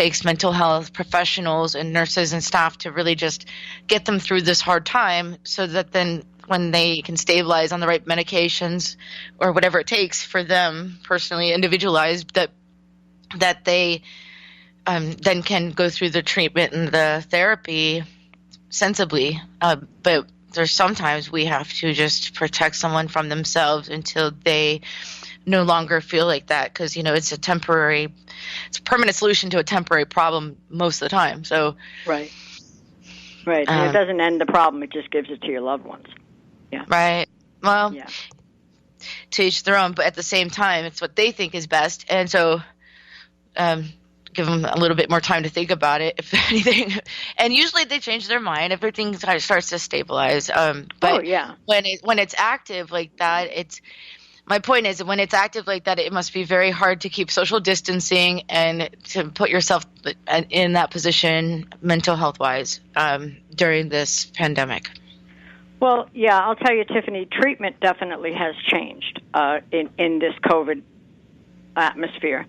takes mental health professionals and nurses and staff to really just get them through this hard time, so that then when they can stabilize on the right medications or whatever it takes for them personally individualized, that they then can go through the treatment and the therapy sensibly. But there's sometimes we have to just protect someone from themselves until they no longer feel like that, because it's a permanent solution to a temporary problem most of the time. So right, and it doesn't end the problem; it just gives it to your loved ones. Yeah, right. Well, yeah. To each their own, but at the same time, it's what they think is best, and so give them a little bit more time to think about it, if anything. And usually they change their mind. Everything starts to stabilize. But when it's active like that, my point is, when it's active like that, it must be very hard to keep social distancing and to put yourself in that position mental health wise during this pandemic. Well, yeah, I'll tell you, Tiffany, treatment definitely has changed in this COVID atmosphere.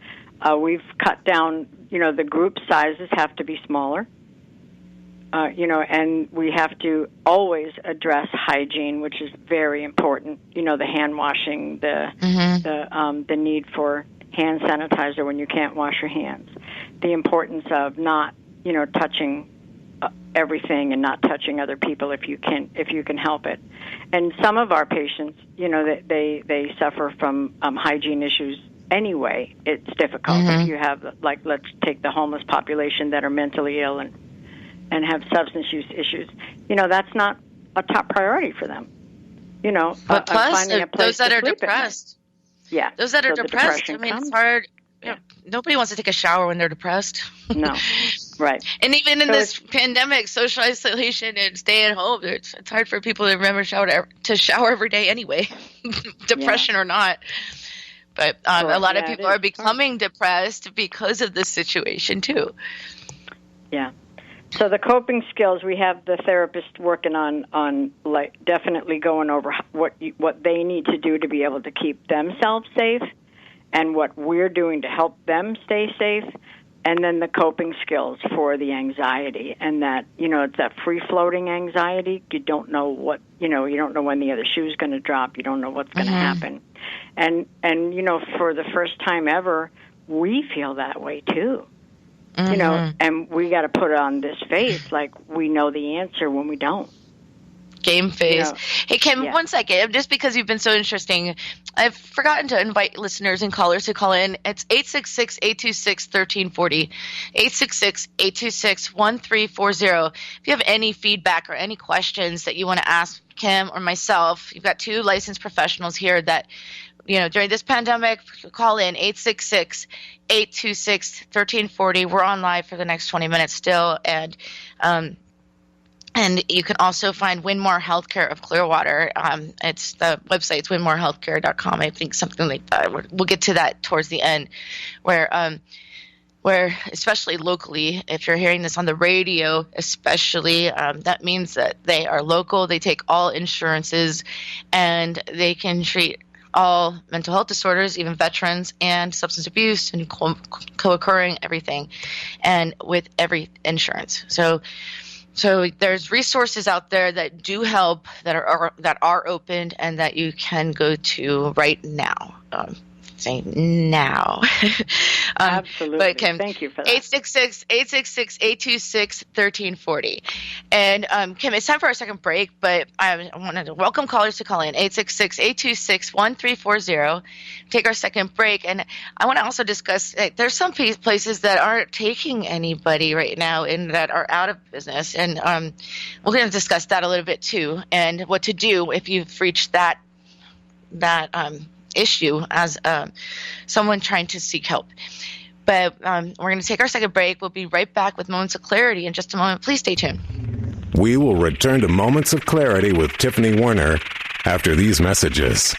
We've cut down, the group sizes have to be smaller, and we have to always address hygiene, which is very important. The hand washing, the need for hand sanitizer when you can't wash your hands, the importance of not, touching everything and not touching other people if you can help it. And some of our patients, they suffer from hygiene issues. Anyway, it's difficult. If you have, let's take the homeless population that are mentally ill and have substance use issues. That's not a top priority for them. But plus, finding a place those that to are sleep depressed. Yeah. Those that are depressed, it's hard. Yeah. Nobody wants to take a shower when they're depressed. No. Right. And even in this pandemic, social isolation and stay at home, it's hard for people to remember to shower every day anyway, depression or not. But a lot of people are becoming depressed because of this situation, too. Yeah. So the coping skills, we have the therapist working on definitely going over what they need to do to be able to keep themselves safe and what we're doing to help them stay safe, and then the coping skills for the anxiety. And that, it's that free-floating anxiety. You don't know you don't know when the other shoe's going to drop. You don't know what's going to happen. And for the first time ever, we feel that way too. And we got to put on this face like we know the answer when we don't. Game face. Hey, Kim, 1 second. Just because you've been so interesting, I've forgotten to invite listeners and callers to call in. It's 866-826-1340, 866-826-1340. If you have any feedback or any questions that you want to ask Kim or myself, you've got two licensed professionals here that, during this pandemic, call in 866-826-1340. We're on live for the next 20 minutes still, and you can also find Winmore Healthcare of Clearwater. It's the website's winmorehealthcare.com. I think something like that. We'll get to that towards the end, where especially locally, if you're hearing this on the radio, especially, that means that they are local. They take all insurances, and they can treat all mental health disorders, even veterans, and substance abuse and co-occurring everything, and with every insurance. So there's resources out there that do help, that are opened, and that you can go to right now. Say now. Absolutely. But Kim, thank you for that. 866-826-1340. And Kim, it's time for our second break, but I wanted to welcome callers to call in 866-826-1340. Take our second break, and I want to also discuss there's some places that aren't taking anybody right now and that are out of business, and we're going to discuss that a little bit too, and what to do if you've reached that issue as someone trying to seek help. But we're going to take our second break. We'll be right back with Moments of Clarity in just a moment. Please stay tuned. We will return to Moments of Clarity with Tiffany Warner after these messages.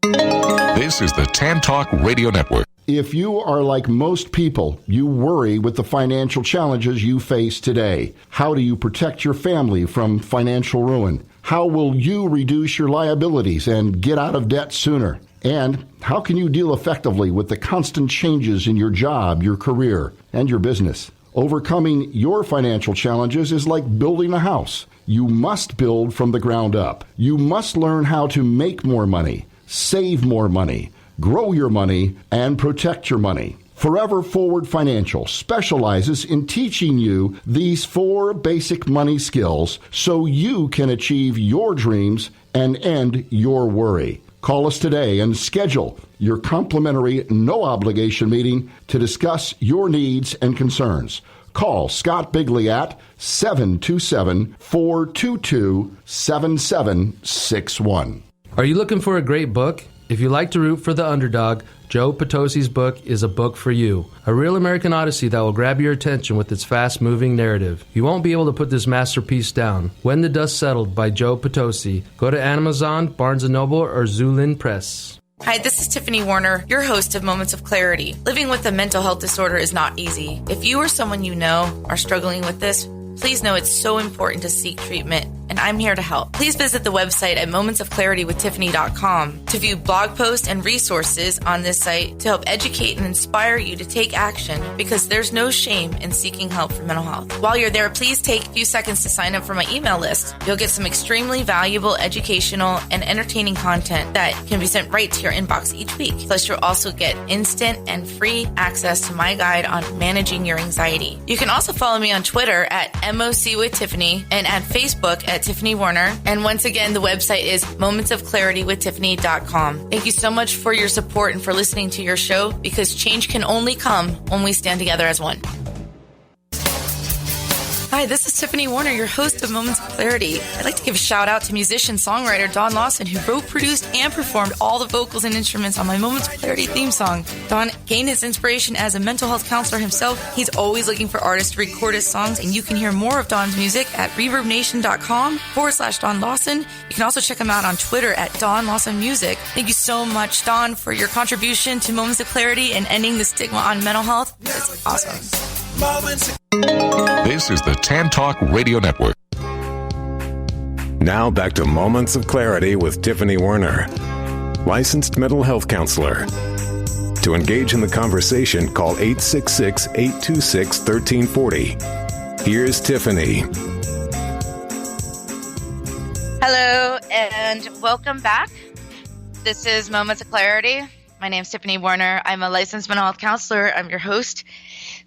This is the Tan Talk Radio Network. If you are like most people, you worry with the financial challenges you face today. How do you protect your family from financial ruin? How will you reduce your liabilities and get out of debt sooner? And how can you deal effectively with the constant changes in your job, your career, and your business? Overcoming your financial challenges is like building a house. You must build from the ground up. You must learn how to make more money, save more money, grow your money, and protect your money. Forever Forward Financial specializes in teaching you these 4 basic money skills so you can achieve your dreams and end your worry. Call us today and schedule your complimentary no-obligation meeting to discuss your needs and concerns. Call Scott Bigley at 727-422-7761. Are you looking for a great book? If you like to root for the underdog, Joe Potosi's book is a book for you. A real American Odyssey that will grab your attention with its fast-moving narrative. You won't be able to put this masterpiece down. When the Dust Settled by Joe Potosi. Go to Amazon, Barnes & Noble, or Zulin Press. Hi, this is Tiffany Warner, your host of Moments of Clarity. Living with a mental health disorder is not easy. If you or someone you know are struggling with this, please know it's so important to seek treatment, and I'm here to help. Please visit the website at momentsofclaritywithtiffany.com to view blog posts and resources on this site to help educate and inspire you to take action, because there's no shame in seeking help for mental health. While you're there, please take a few seconds to sign up for my email list. You'll get some extremely valuable educational and entertaining content that can be sent right to your inbox each week. Plus, you'll also get instant and free access to my guide on managing your anxiety. You can also follow me on Twitter at MOC with Tiffany and at Facebook at Tiffany Warner. And once again, the website is momentsofclaritywithtiffany.com. Thank you so much for your support and for listening to your show, because change can only come when we stand together as one. Hi, this is Tiffany Warner, your host of Moments of Clarity. I'd like to give a shout out to musician-songwriter Don Lawson, who wrote, produced, and performed all the vocals and instruments on my Moments of Clarity theme song. Don gained his inspiration as a mental health counselor himself. He's always looking for artists to record his songs, and you can hear more of Don's music at reverbnation.com/Don Lawson. You can also check him out on Twitter at Don Lawson Music. Thank you so much, Don, for your contribution to Moments of Clarity and ending the stigma on mental health. It's awesome. This is the Tan Talk Radio Network. Now back to Moments of Clarity with Tiffany Warner, licensed mental health counselor. To engage in the conversation, call 866-826-1340. Here's Tiffany. Hello, and welcome back. This is Moments of Clarity. My name is Tiffany Warner. I'm a licensed mental health counselor. I'm your host.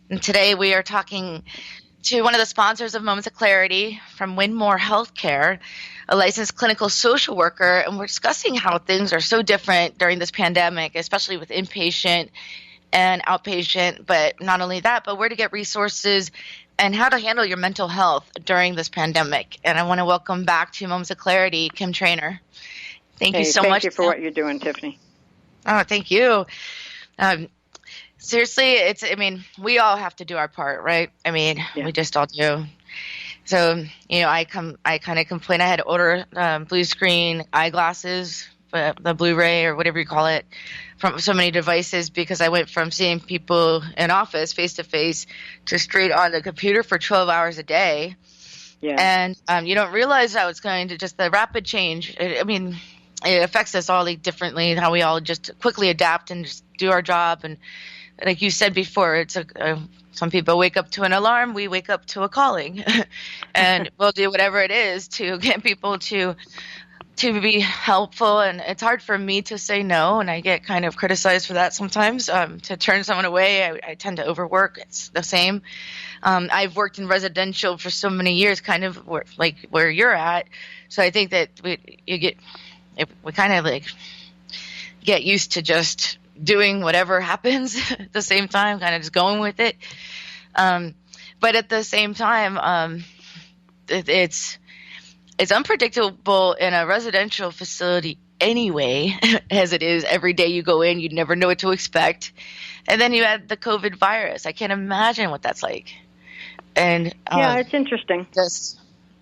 And today we are talking to one of the sponsors of Moments of Clarity from Winmore Healthcare, a licensed clinical social worker, and we're discussing how things are so different during this pandemic, especially with inpatient and outpatient, but not only that, but where to get resources and how to handle your mental health during this pandemic. And I want to welcome back to Moments of Clarity, Kim Trainer. Thank you so much. Thank you for what you're doing, Tiffany. Oh, thank you. Seriously, we all have to do our part, right? We just all do. So, I kind of complain. I had to order blue screen eyeglasses, the Blu-ray or whatever you call it, from so many devices, because I went from seeing people in office face-to-face to straight on the computer for 12 hours a day. Yeah. And you don't realize how it's going to just the rapid change. It affects us all differently, how we all just quickly adapt and just do our job. And like you said before, it's some people wake up to an alarm. We wake up to a calling, and we'll do whatever it is to get people to be helpful. And it's hard for me to say no, and I get kind of criticized for that sometimes. To turn someone away, I tend to overwork. It's the same. I've worked in residential for so many years, kind of where you're at. So I think that we kind of get used to just doing whatever happens at the same time, kind of just going with it. But at the same time, it's unpredictable in a residential facility anyway, as it is every day you go in, you never know what to expect. And then you add the COVID virus. I can't imagine what that's like. And yeah, it's interesting.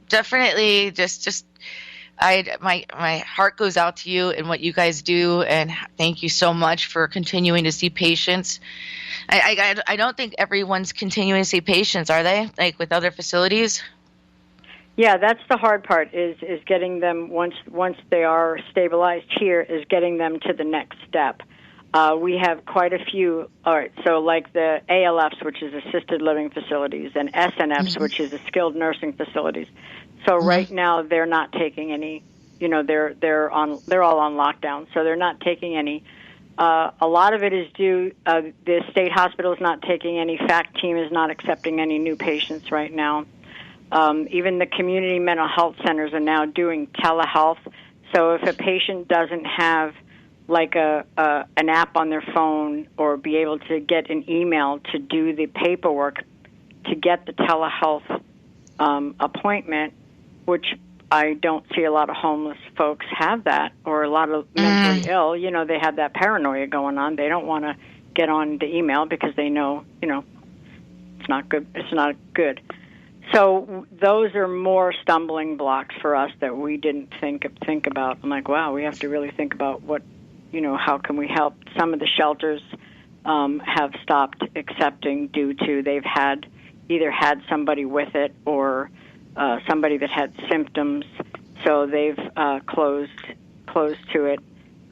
Definitely my heart goes out to you and what you guys do, and thank you so much for continuing to see patients. I don't think everyone's continuing to see patients, are they? Like with other facilities? Yeah, that's the hard part is getting them once they are stabilized here is getting them to the next step. We have quite a few. All right, so like the ALFs, which is assisted living facilities, and SNFs, which is the skilled nursing facilities. So right now they're not taking any. They're all on lockdown, so they're not taking any. A lot of it is due. The state hospital is not taking any. FACT team is not accepting any new patients right now. Even the community mental health centers are now doing telehealth. So if a patient doesn't have like an app on their phone or be able to get an email to do the paperwork to get the telehealth appointment, which I don't see a lot of homeless folks have that, or a lot of mentally ill. They have that paranoia going on. They don't want to get on the email because they know, it's not good. It's not good. So those are more stumbling blocks for us that we didn't think about. I'm like, wow, we have to really think about how can we help? Some of the shelters have stopped accepting due to they've either had somebody with it or somebody that had symptoms, so they've closed to it.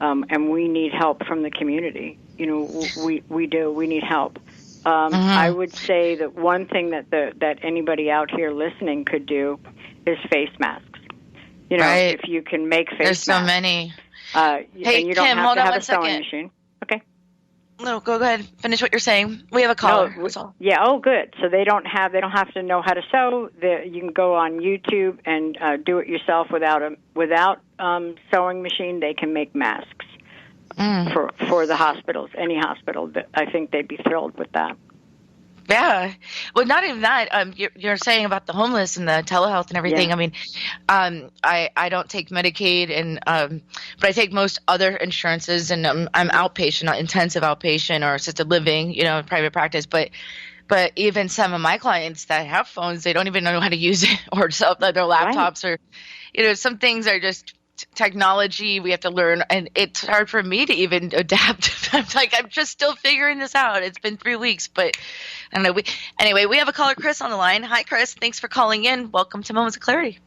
And we need help from the community. We do. We need help. I would say that one thing that anybody out here listening could do is face masks. Right. If you can make face masks. There's so many. Hey, and you don't Kim, have hold to on have one a sewing second. machine. Okay. No, go ahead. Finish what you're saying. We have a caller. That's all. Yeah. Oh, good. So they don't have to know how to sew. You can go on YouTube and do it yourself without sewing machine. They can make masks for the hospitals. Any hospital, I think they'd be thrilled with that. Yeah. Well, not even that. You're saying about the homeless and the telehealth and everything. Yeah. I mean, I don't take Medicaid, but I take most other insurances, and I'm outpatient, not intensive outpatient or assisted living, private practice. But even some of my clients that have phones, they don't even know how to use it, or their laptops, right. Or some things are just technology we have to learn, and it's hard for me to even adapt. I'm just still figuring this out. It's been 3 weeks, but I don't know. Anyway, we have a caller, Chris, on the line. Hi, Chris. Thanks for calling in. Welcome to Moments of Clarity.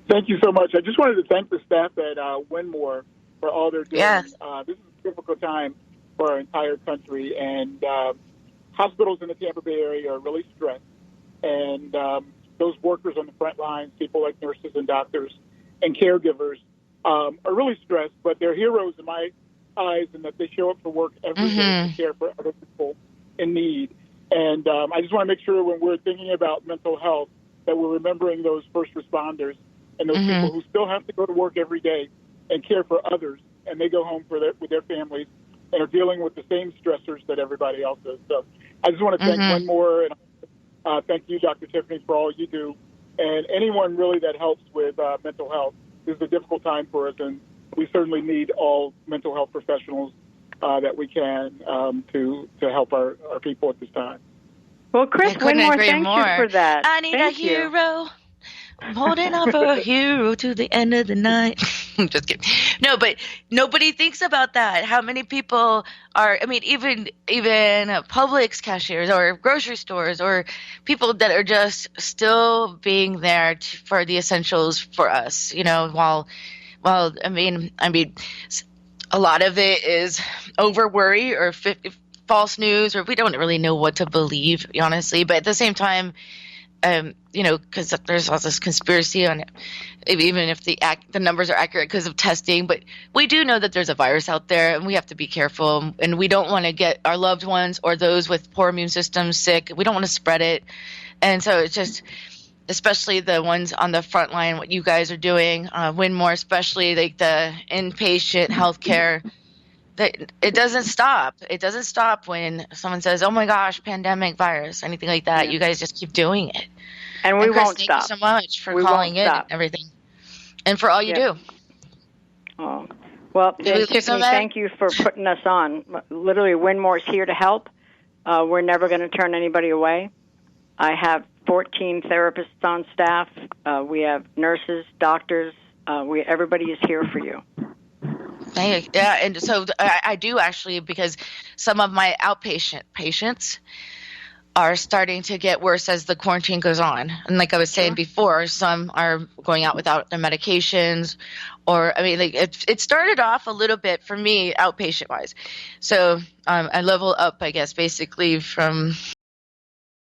Thank you so much. I just wanted to thank the staff at Winmore for all they're doing. Yes. This is a difficult time for our entire country, and hospitals in the Tampa Bay area are really stressed. And those workers on the front lines, people like nurses and doctors and caregivers, are really stressed, but they're heroes in my eyes in that they show up for work every day to care for other people in need. And I just want to make sure when we're thinking about mental health that we're remembering those first responders and those people who still have to go to work every day and care for others, and they go home with their families and are dealing with the same stressors that everybody else is. So I just want to thank Winmore, and thank you, Dr. Tiffany, for all you do. And anyone really that helps with mental health. This is a difficult time for us, and we certainly need all mental health professionals that we can to help our people at this time. Well, Chris Winmore, thank you for that. I need a hero. I'm holding on for a hero to the end of the night. Just kidding. No, but nobody thinks about that. How many people are, even Publix cashiers or grocery stores or people that are just still being there for the essentials for us, while a lot of it is over worry or false news, or we don't really know what to believe, honestly. But at the same time, because there's all this conspiracy on it, even if the numbers are accurate because of testing. But we do know that there's a virus out there, and we have to be careful. And we don't want to get our loved ones or those with poor immune systems sick. We don't want to spread it. And so it's just, especially the ones on the front line, what you guys are doing, Winmore, especially like the inpatient healthcare. It doesn't stop. It doesn't stop when someone says, "Oh my gosh, pandemic, virus," anything like that. You guys just keep doing it. And we Chris, won't stop. Thank you so much for calling in and everything, and for all you do. Oh, well, Tiffany, thank you for putting us on. Literally, Winmore's here to help. We're never going to turn anybody away. I have 14 therapists on staff. We have nurses, doctors. Everybody is here for you. Yeah, and so I do actually, because some of my outpatient patients, are starting to get worse as the quarantine goes on. And like I was saying before, some are going out without their medications, or I mean, like it started off a little bit for me outpatient wise. So I level up, I guess, basically from